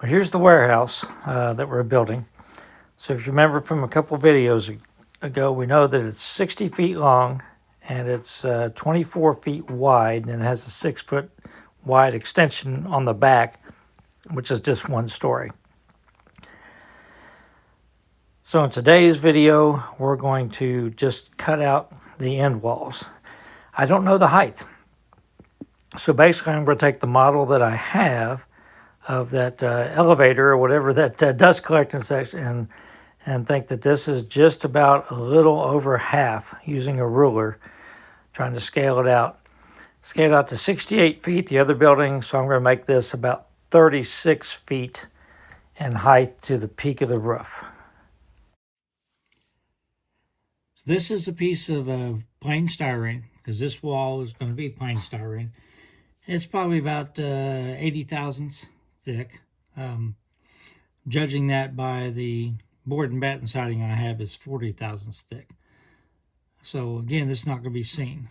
Well, here's the warehouse that we're building. So if you remember from a couple videos ago, we know that it's 60 feet long and it's 24 feet wide, and it has a 6 foot wide extension on the back, which is just one story. So in today's video, we're going to just cut out the end walls. I don't know the height. So basically I'm going to take the model that I have of that elevator or whatever that dust collecting section and think that this is just about a little over half using a ruler, trying to scale it out. Scale it out to 68 feet, the other building, so I'm going to make this about 36 feet in height to the peak of the roof. So this is a piece of plain styrene, because this wall is going to be plain styrene. It's probably about 80 thousandths thick. Judging that by the board and batten siding I have is 40 thousandths thick. So again, this is not going to be seen.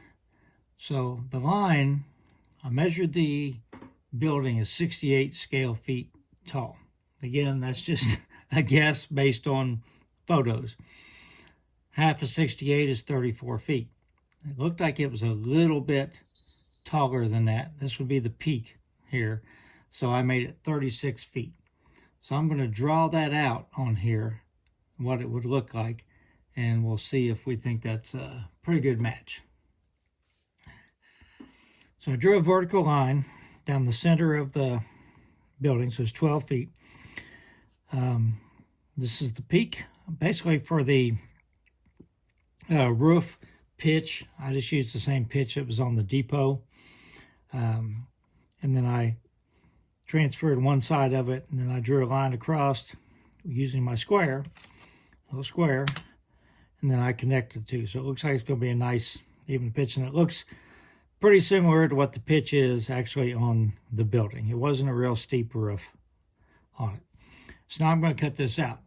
So the line, I measured the building as 68 scale feet tall. Again, that's just a guess based on photos. Half of 68 is 34 feet. It looked like it was a little bit taller than that. This would be the peak here. So I made it 36 feet. So I'm going to draw that out on here, what it would look like, and we'll see if we think that's a pretty good match. So I drew a vertical line down the center of the building, so it's 12 feet. This is the peak. Basically for the roof pitch, I just used the same pitch that was on the depot. And then I transferred one side of it, and then I drew a line across using my square, little square, and then I connected the two. So it looks like it's going to be a nice even pitch, and it looks pretty similar to what the pitch is actually on the building. It wasn't a real steep roof on it. So now I'm going to cut this out.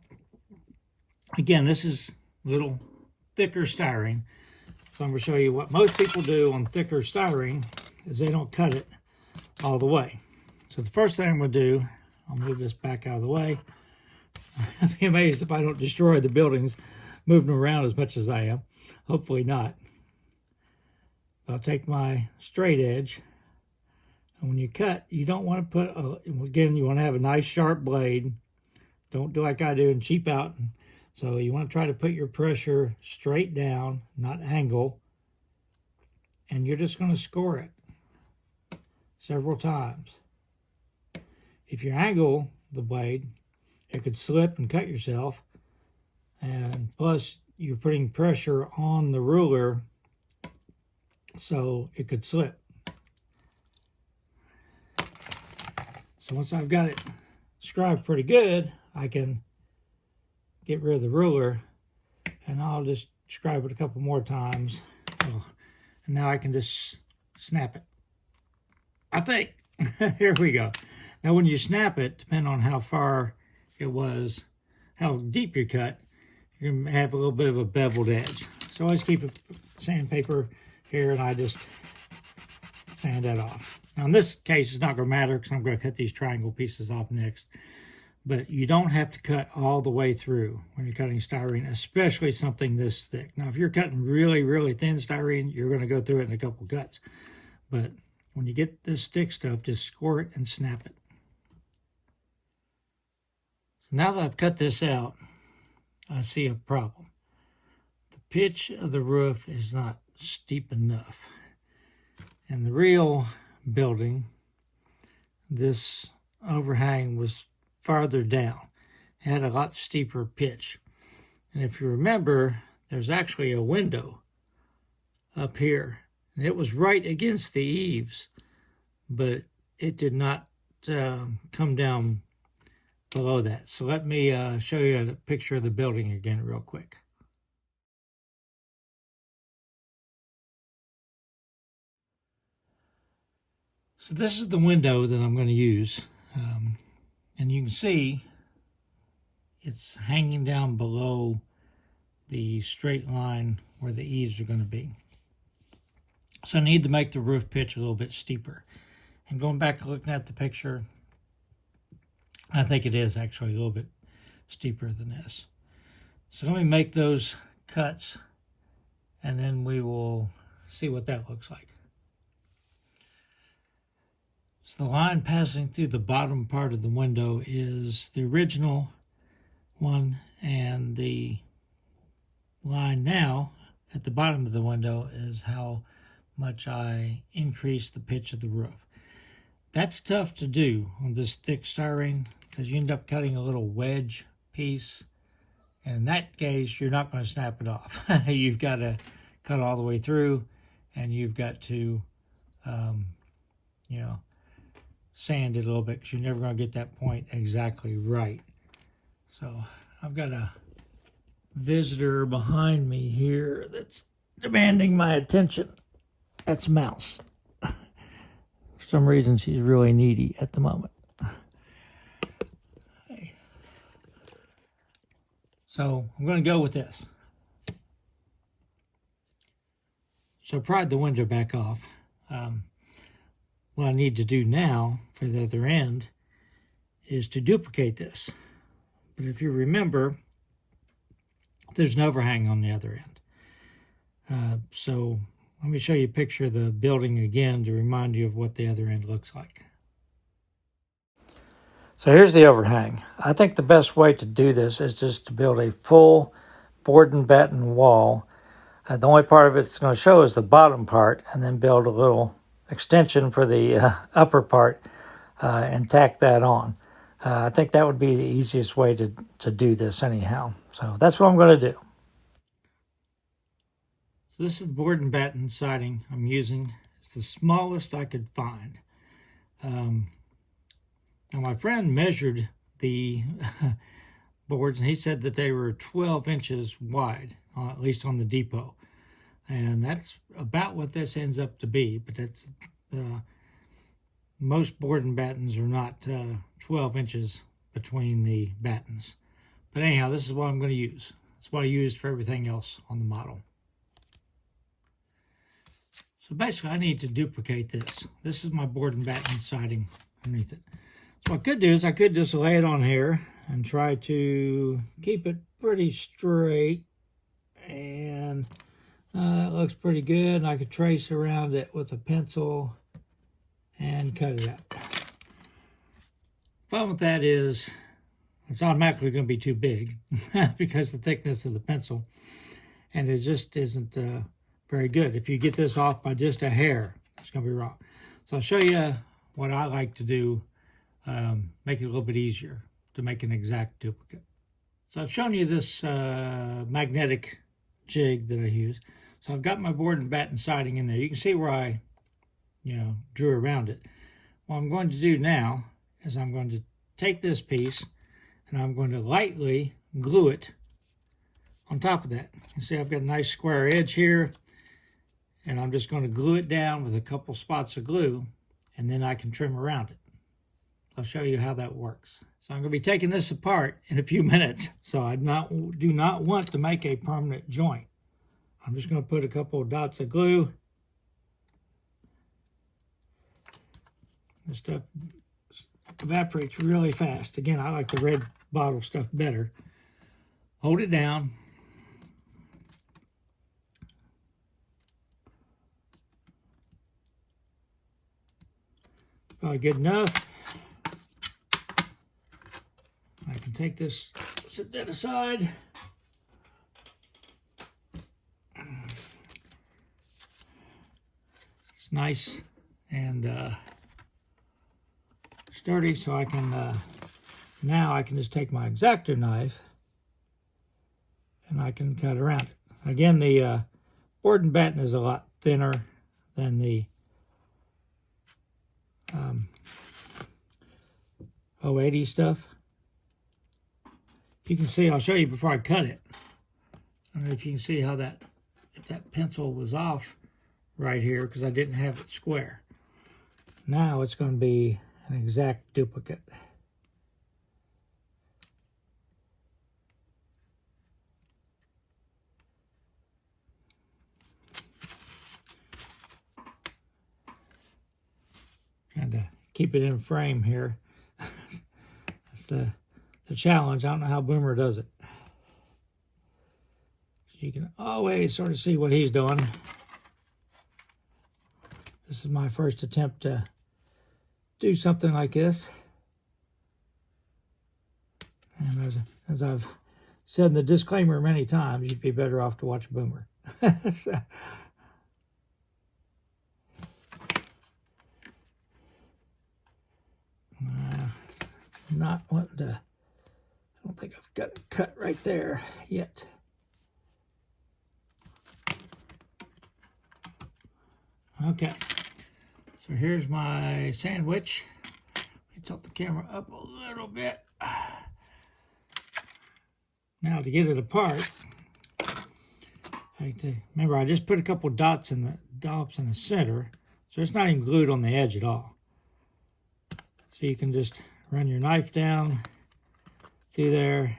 Again, this is a little thicker styrene. So I'm going to show you what most people do on thicker styrene is they don't cut it all the way. So the first thing I'm going to do, I'll move this back out of the way. I'd be amazed if I don't destroy the buildings moving around as much as I am. Hopefully not. I'll take my straight edge. And when you cut, you don't want to put, again, you want to have a nice sharp blade. Don't do like I do and cheap out. So you want to try to put your pressure straight down, not angle. And you're just going to score it several times. If you angle the blade, it could slip and cut yourself. And plus, you're putting pressure on the ruler, so it could slip. So once I've got it scribed pretty good, I can get rid of the ruler, and I'll just scribe it a couple more times. Oh, and now I can just snap it. I think. Here we go. Now when you snap it, depending on how far it was, how deep you cut, you're going to have a little bit of a beveled edge. So I always keep a sandpaper here, and I just sand that off. Now in this case, it's not going to matter because I'm going to cut these triangle pieces off next. But you don't have to cut all the way through when you're cutting styrene, especially something this thick. Now if you're cutting really, really thin styrene, you're going to go through it in a couple cuts. But when you get this thick stuff, just score it and snap it. So now that I've cut this out, I see a problem. The pitch of the roof is not steep enough. In the real building, this overhang was farther down. It had a lot steeper pitch. And if you remember, there's actually a window up here. And it was right against the eaves, but it did not come down below that. So let me show you a picture of the building again real quick. So this is the window that I'm going to use. And you can see it's hanging down below the straight line where the eaves are going to be. So I need to make the roof pitch a little bit steeper. And going back and looking at the picture, I think it is actually a little bit steeper than this. So let me make those cuts, and then we will see what that looks like. So the line passing through the bottom part of the window is the original one, and the line now at the bottom of the window is how much I increase the pitch of the roof. That's tough to do on this thick styrene because you end up cutting a little wedge piece, and in that case you're not going to snap it off. You've got to cut all the way through, and you've got to sand it a little bit because you're never going to get that point exactly right. So I've got a visitor behind me here that's demanding my attention. That's Mouse. For some reason she's really needy at the moment. So I'm going to go with this. So I pried the window back off. What I need to do now for the other end is to duplicate this. But if you remember, there's an overhang on the other end. So let me show you a picture of the building again to remind you of what the other end looks like. So here's the overhang. I think the best way to do this is just to build a full board and batten wall. The only part of it's going to show is the bottom part, and then build a little extension for the upper part and tack that on. I think that would be the easiest way to do this anyhow. So that's what I'm going to do. So this is the board and batten siding I'm using. It's the smallest I could find. Now my friend measured the boards, and he said that they were 12 inches wide, at least on the depot. And that's about what this ends up to be, but that's most board and battens are not 12 inches between the battens. But anyhow, this is what I'm going to use. It's what I used for everything else on the model. So basically I need to duplicate this. This is my board and batten siding underneath it. So what I could do is I could just lay it on here and try to keep it pretty straight, and that looks pretty good. And I could trace around it with a pencil and cut it out. Problem with that is it's automatically going to be too big because of the thickness of the pencil, and it just isn't very good. If you get this off by just a hair, it's going to be wrong. So I'll show you what I like to do, make it a little bit easier to make an exact duplicate. So I've shown you this magnetic jig that I use. So I've got my board and batten siding in there. You can see where I, drew around it. What I'm going to do now is I'm going to take this piece and I'm going to lightly glue it on top of that. You see I've got a nice square edge here, and I'm just going to glue it down with a couple spots of glue, and then I can trim around it. I'll show you how that works. So I'm going to be taking this apart in a few minutes, so I do not want to make a permanent joint. I'm just going to put a couple of dots of glue. This stuff evaporates really fast. Again, I like the red bottle stuff better. Hold it down. Probably good enough. I can take this, set that aside. It's nice and sturdy, so I can, now I can just take my X-Acto knife and I can cut around it. Again, the board and batten is a lot thinner than the 080 stuff. You can see, I'll show you before I cut it. I don't know if you can see how if that pencil was off right here because I didn't have it square. Now it's going to be an exact duplicate. Trying to keep it in frame here. That's the challenge. I don't know how Boomer does it. You can always sort of see what he's doing. This is my first attempt to do something like this. And as I've said in the disclaimer many times, you'd be better off to watch Boomer. So, not wanting to, I don't think I've got it cut right there yet. Okay, so here's my sandwich. Let me tilt the camera up a little bit. Now to get it apart, remember I just put a couple dots in the center, so it's not even glued on the edge at all. So you can just run your knife down through there.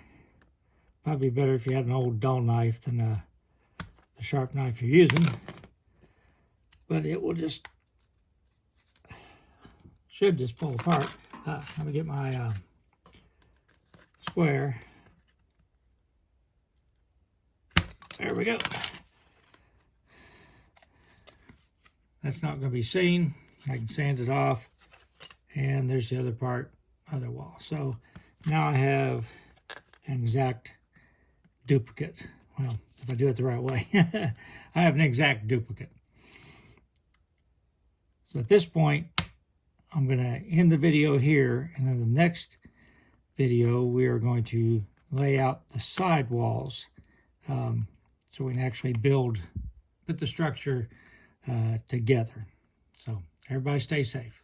Probably better if you had an old dull knife than the sharp knife you're using. But it will should just pull apart. Let me get my square. There we go. That's not going to be seen. I can sand it off. And there's the other part, other wall. So now I have an exact duplicate. Well, if I do it the right way, I have an exact duplicate. So at this point, I'm going to end the video here. And in the next video, we are going to lay out the side walls. So we can actually put the structure together. So everybody stay safe.